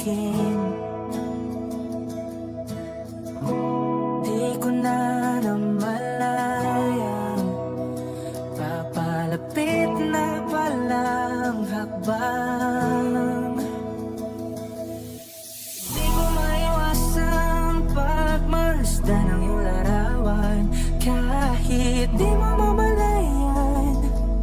akin. Di ko na namalayang papalapit na palang hakbang. Di ko maiwasang pagmasdan ng iyong larawan. Kahit di mo mamalayan,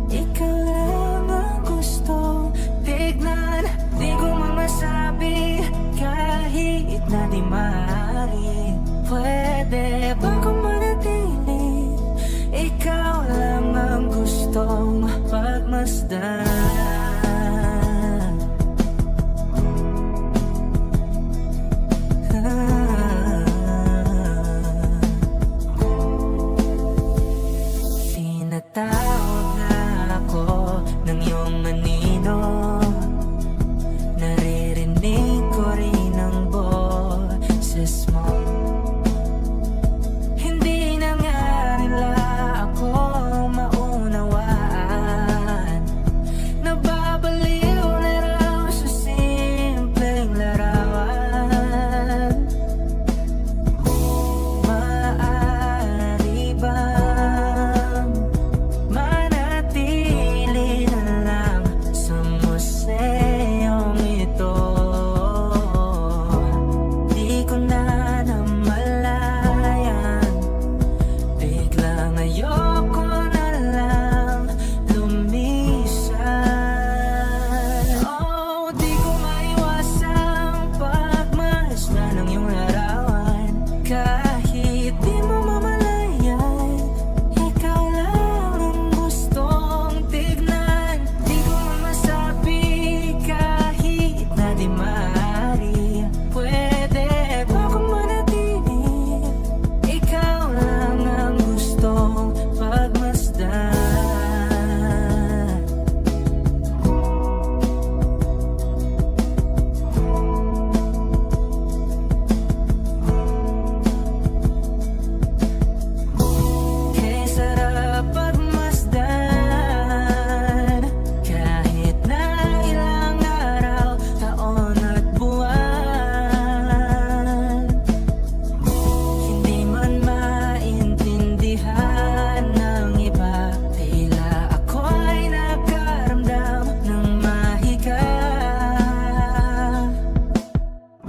ikaw lang ang gustong tignan. Di ko masabi kahit na di maaari. Pwede ba kung manatili? Ikaw lang ang gustong pagmasdan. Tinatawag na ako ng iyong anino. Naririnig ko rin ang boses mo. Hindi na nga nila ako maunawaan. Nababaliw na raw sa simpleng larawan. Maaari bang manatili na lang sa museyong ito? Di ko na namalayan, biglang ayoko na lang lumisan. Oh, di ko maiwasang pagmasdan ng iyong larawan. Kahit di mo mamalayan, ikaw lang ang gustong tignan. Di ko masabi kahit na di maaari. Pwede ba kung manatili? Ikaw lang ang gustong pagmasdan. Kay sarap pagmasdan, kahit na ilang araw, taon at buwan. Hindi man maintindihan ng iba, tila ako ay nakaramdam ng mahika.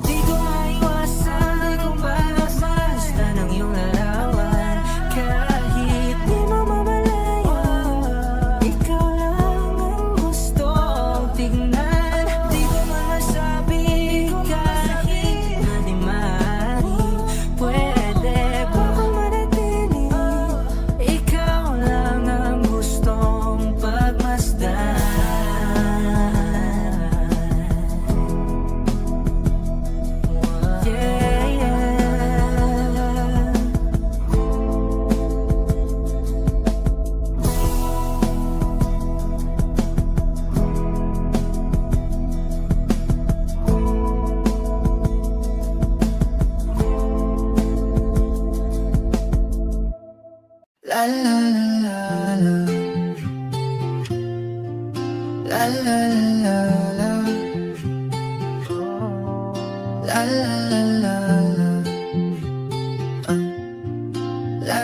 Di ko maiwasan kung pagmasdan ng iyong larawan. Kahit di mo mamalayan, ikaw lang ang gustong tignan. Di ko masabi kahit na di maaari. Pwede ba kung manatili? Ikaw lang ang gustong pagmasdan. Yeah, yeah. La la la la la la la la la la la la la la la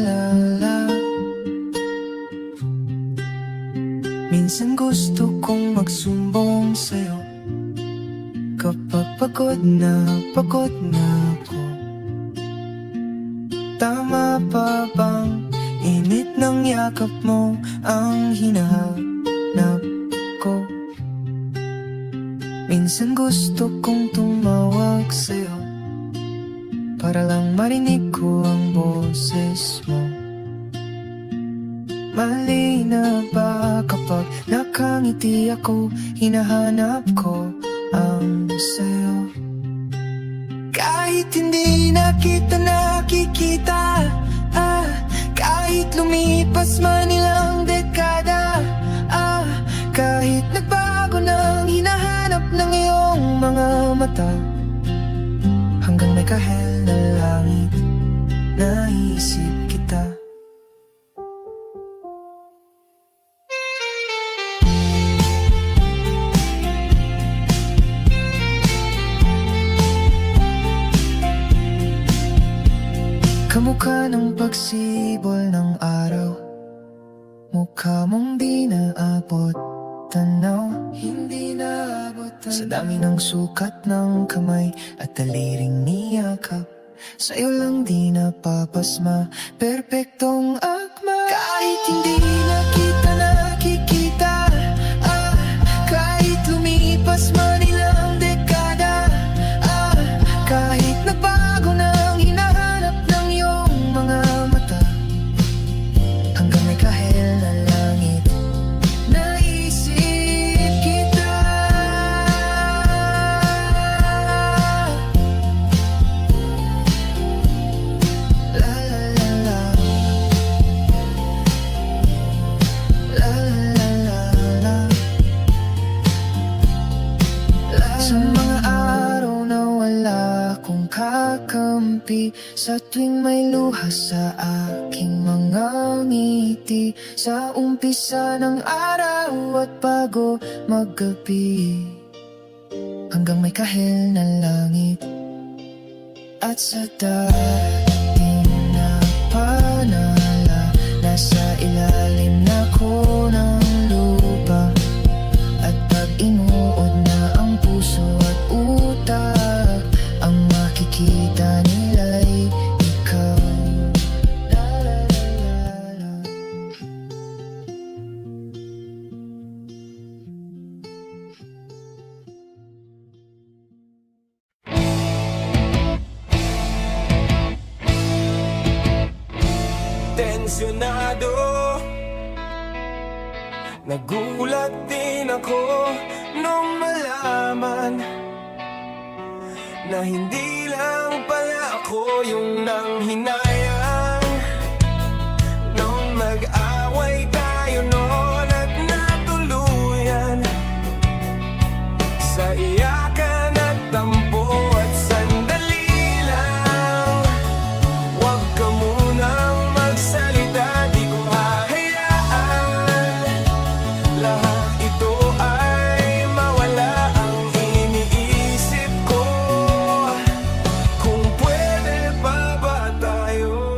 la la. Minsan gusto kong magsumbong sa'yo kapag pagod na ako. Tama pa bang init ng yakap mo ang hinahanap ko? Minsan gusto kong tumawag sa'yo para lang marinig ko ang boses mo. Mali na ba kapag nakangiti ako, hinahanap ko ang sayo? Kahit hindi na kita nakikita, kahit lumipas man ilang dekada, kahit nagbago ng hinahanap ng iyong mga mata, hanggang may kahel na langit, naisip kita. ka ng pagsibol ng araw, mukha mong di naabot tanaw. Hindi naabot tanaw. Sa dami ng sukat ng kamay at daliring niyakap, sa'yo lang di napapasma, perpektong akma. Kahit hindi na kita nakikita, kahit lumipas man ilang dekada, kahit nagbago na ang hinahanap ng iyong mga mata, hanggang may kahel na langit, naisip kita. La la la la, la la la la, la. Sa mga araw na wala kong kakampi, sa tuwing may luha sa aking mga ngiti, sa umpisa ng araw at bago maggabi, hanggang may kahel na langit. At sa dating na panala, nasa ilalim na ko ng lupa, at pag inuod na ang puso at utak, ang makikita nila'y ikaw. La la la la la. Tensyonado, nagulat din ako nung malaman na hindi lang pala ako yung nanghinayang. Nung mag-away tayo noon at natuluyan sa iyakan at tampo at sandali lang, huwag ka munang magsalita, di ko hahayaan lahat ito ay mawala ang iniisip ko. Kung pwede pa ba tayo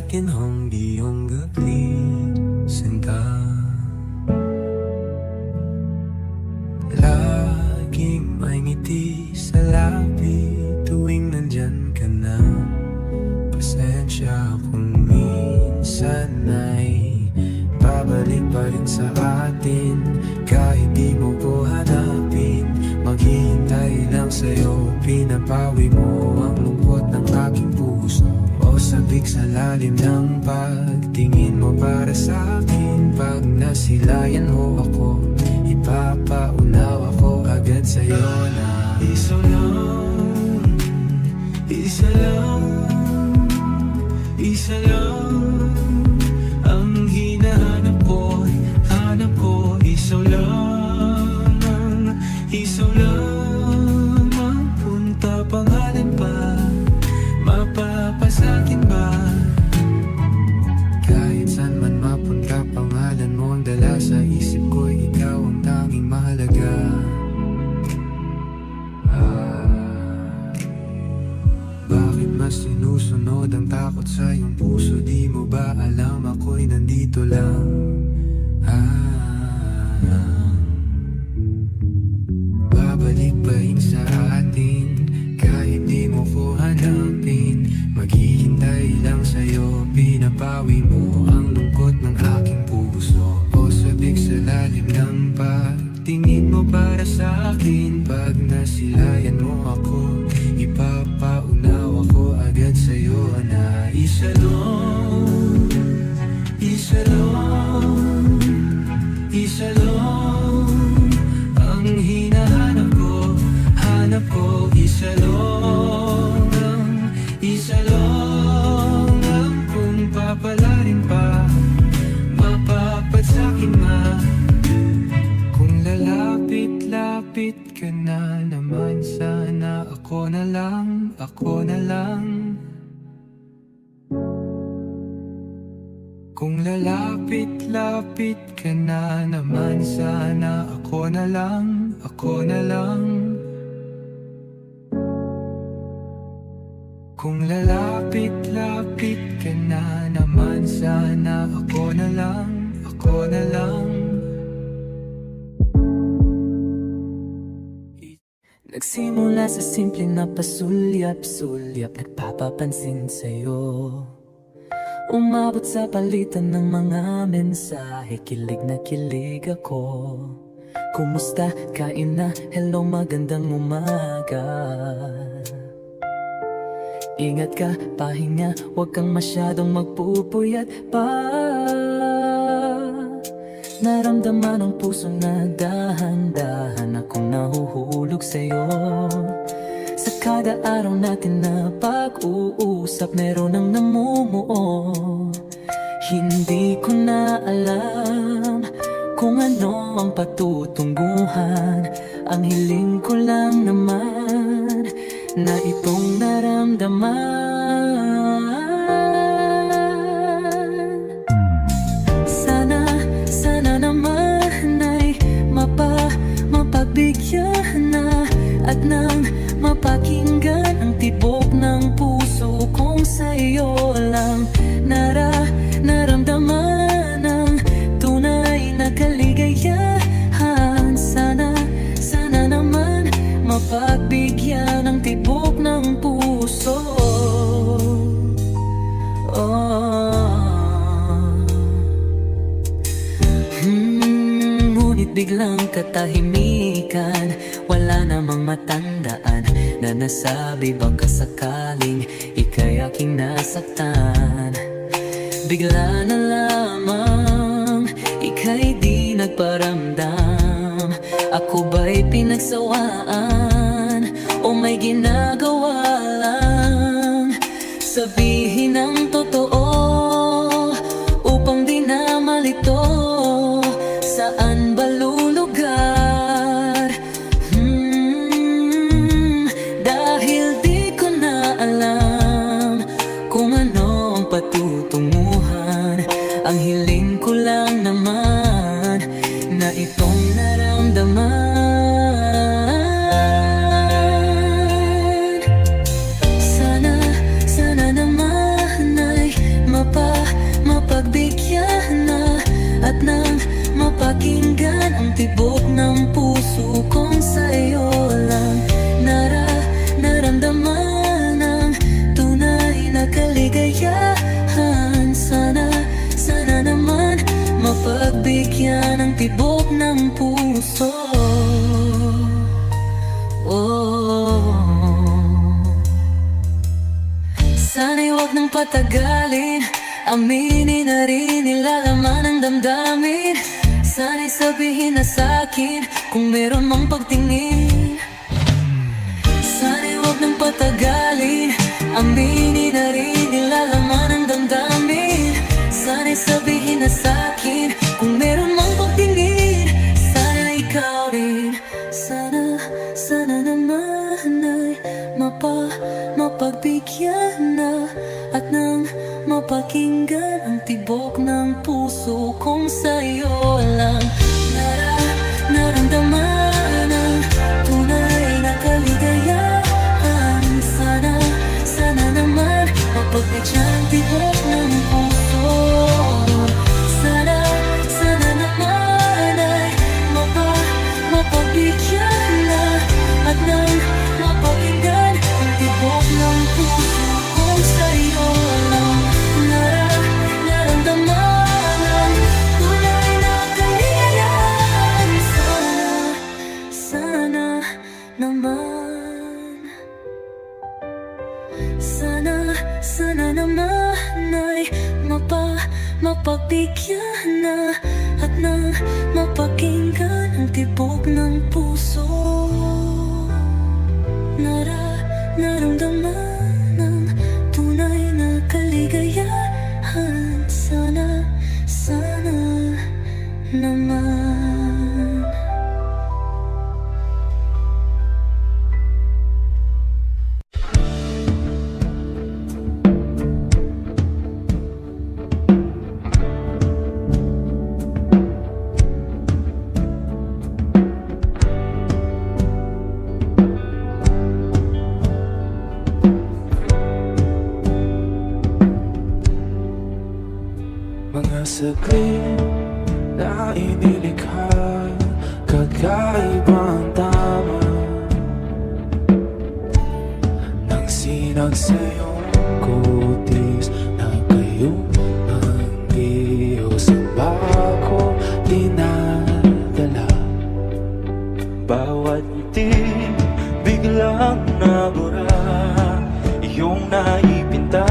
天空里用个lisan ka. Laging may ngiti sa labi tuwing nandyan ka na. Pasensya kung minsan ay babalik pa rin sa atin. Kahit di mo ko hanapin, maghihintay lang sa'yo. Pinapawi mo ang lungkot ng aking puso. O sabik sa lalim ng pagtingin mo para sa akin. Pag nasilayan mo ako, ipapaunaw ako agad sa'yo na isa lang, isa lang, isa lang ang hinahanap ko, hanap ko. Isaw lang, isaw lang ang punta, pangalan pa, mapapasakin ba? Kahit saan man mapunta, pangalan mo ang dala sa isip ko. Ikaw ang tanging mahalaga. Bakit mas sinusunod ang takot sa iyong puso? Di mo ba alam ako'y nandito lang? Babalik pa rin sa atin, kahit di mo ko hanapin. Maghihintay lang sa'yo, pinapawi mo ang lungkot ng aking puso. O sabik sa lalim ng pagtingin mo para sa akin. Pag nasilayan mo ako, ipapaunaw ako agad sa'yo na isa lang, isa lang, isa lang ang hinahanap ko, hanap ko. Isa lang, isa lang ang kung papalarin pa, mapapasakin ma. Kung lalapit-lapit ka na naman, sana ako na lang, ako na lang. Kung lalapit-lapit ka na naman, sana ako na lang, ako na lang. Kung lalapit-lapit ka na naman, sana ako na lang, ako na lang. Nagsimula sa simple na pasulyap-sulyap, nagpapapansin sa'yo. Umabot sa palitan ng mga mensahe, kilig na kilig ako. Kumusta? Kain na? Hello, magandang umaga. Ingat ka, pahinga, huwag kang masyadong magpupuyat pa. Naramdaman ang puso na dahan-dahan akong nahuhulog sa'yo. Sa kada araw natin na pag-uusap, meron ang namumuo. Hindi ko na alam kung ano ang patutunguhan. Ang hiling ko lang naman na itong naramdaman. Sana naman ay mapagbigyan na at nang mapakinggan ang tibok ng puso kong sa'yo lang naramdaman ang tunay na kaligayahan. Sana naman mapagbigyan ang tibok ng puso. Ngunit biglang katahimikan, wala namang matandaan na nasabi baka sakaling ika'y aking nasaktan. Bigla na lamang ika'y di nagparamdam. Ako ba'y pinagsawaan o may ginagawa lang? Sabihin ang totoo upang di na malito. Saan ba lulugar? Dahil di ko na alam kung ano ang patutunguhan. Ang hiling ko lang naman na itong naramdaman. Sana naman pakinggan ang tibok ng puso. Sana'y huwag nang patagalin, aminin na rin nilalaman ng damdamin. Sana'y sabihin na sa'kin kung meron mang pagtingin. Sana'y huwag nang patagalin, aminin na rin nilalaman ng damdamin. Sana'y sabihin na sa'kin kung meron mang pagtingin. Sana ikaw rin, sana naman ay mapagbigyan na at nang mapakinggan ang tibok ng puso kong sa'yo lang naramdaman ang tunay na kaligayahan. Sana naman mapagbigyan ang tibok ng puso. Sana naman ay mapagbigyan na at nang mapakinggan ang tibok ng puso kung sa'yo lang naramdaman ang tunay na kaligayahan. Sana naman, sana naman ay mapagbigyan na at nang mapakinggan ang tibok ng puso. Naramdaman ang tunay na kaligayahan. Sana naman. Mga saglit na inilikha, kakaibang tama nang sinagsayong kutis na kayo ang Diyos ang bako dinadala. Bawat ngiti biglang nabura, iyong naipinta.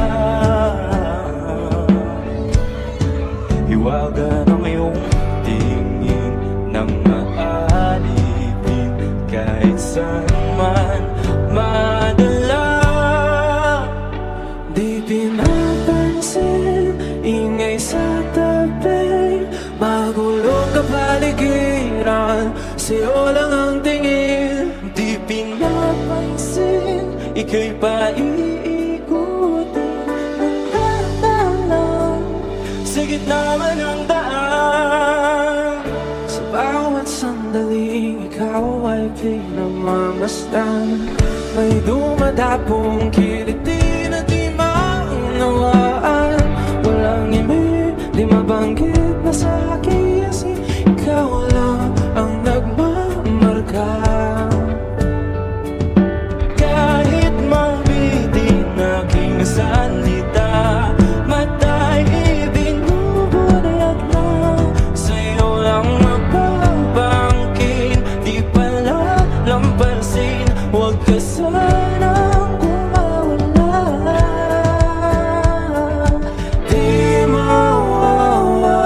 Hiwaga ng iyong tingin nang maalipin kahit saan man madala. Di pinapansin, ingay sa tabi, magulong kapaligiran, sa'yo lang ang tingin. Di pinapansin, ika'y paiikutin sa gitna man ng daan. Sa bawat sandaling ikaw ay pinamamasdan. May dumadapong kiliti na di maunawaan. Walang imi, di mabanggit na sa aking isip. Ikaw lang ang nagmamarka. Kahit mabitin aking salita, matay huwag ka sanang kumawala. Di mawawala.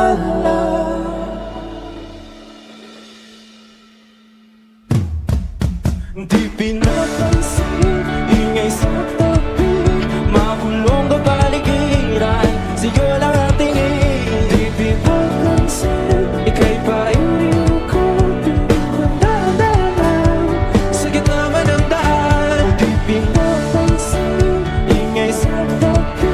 Di pinapansin, ingay sa tabi, makulong kapaligiran, sa'yo lang ang tingin. Di pinapansin, ika'y pairikutin ng dahan-dahan sa gitna man ng daan. Di pinapansin, ingay sa tabi,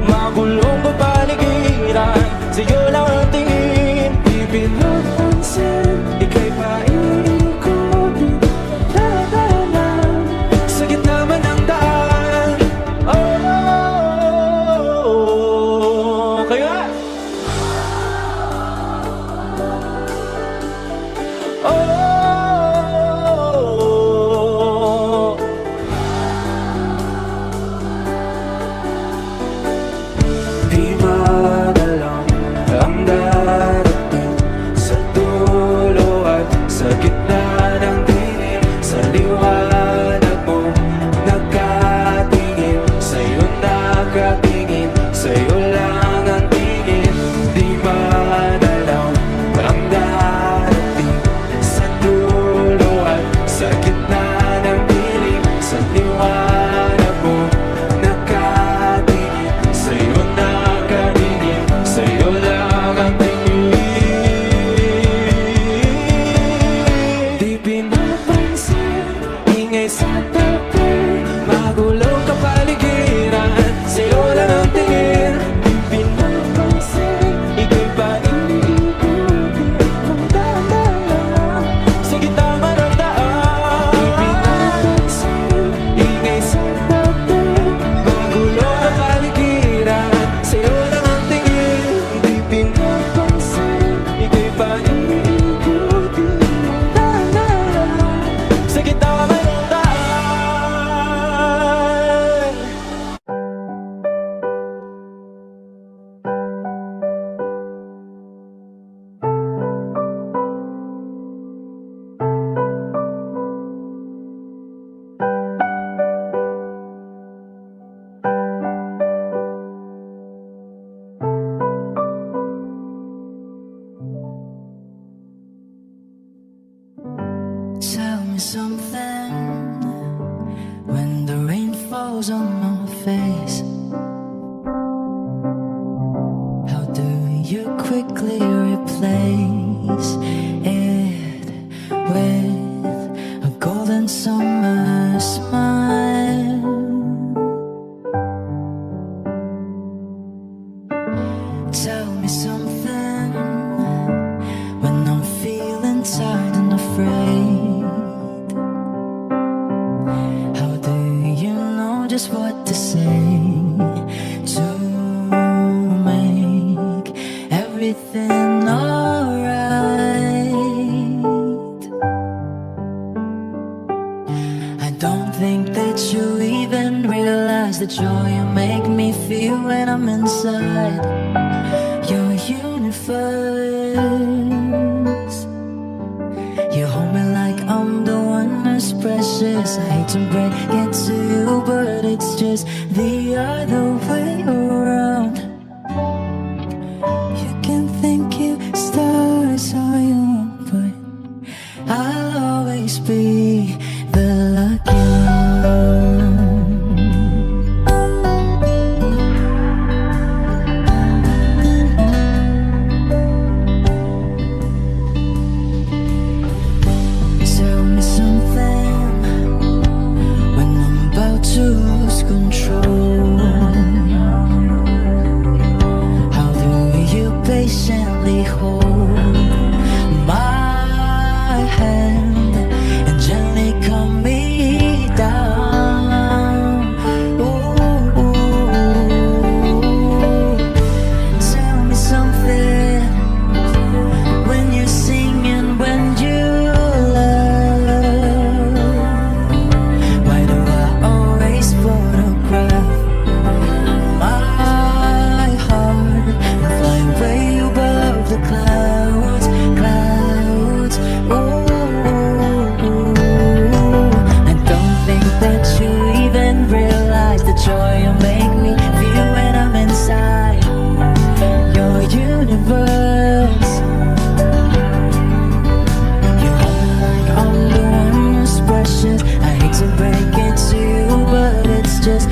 makulong kapaligiran, sa'yo lang ang tingin. Di pinapansin, ika'y pairikutin ng dahan-dahan sa gitna man ng daan. Oh, sa tabi. Magulong kapaligiran, sa'yo lang ang tingin. Di pinapansin, ika'y pa iniikutin ng dahan-dahan. Sa gitna ng daan, di pinapansin, ingay sa tabi. Magulong kapaligiran, sa'yo lang ang tingin. Di pinapansin, ika'y pa iniikutin ng dahan-dahan. Sa gitna ng daan. Tell me something when the rain falls on my face. How do you quickly replace it with a golden summer smile? Tell me something when I'm feeling tired and afraid. How do you know just what to say to make everything alright? I don't think that you even realize the joy you make me feel when I'm inside your universe. You hold me like I'm the one that's precious. I hate to break it to you, but it's just the other way around. You can think you stars all you want, but I'll always be the lucky one. Tell me something when I'm about to lose control. How do you patiently hold my hand and gently calm me down? Ooh. Tell me something when you sing and when you love. Why do I always photograph my heart and fly way above the clouds, clouds? Ooh, I don't think that you even realize the joy you make me feel when I'm inside your universe. You hold me like I'm the one who's precious. I hate to break it to you, but it's just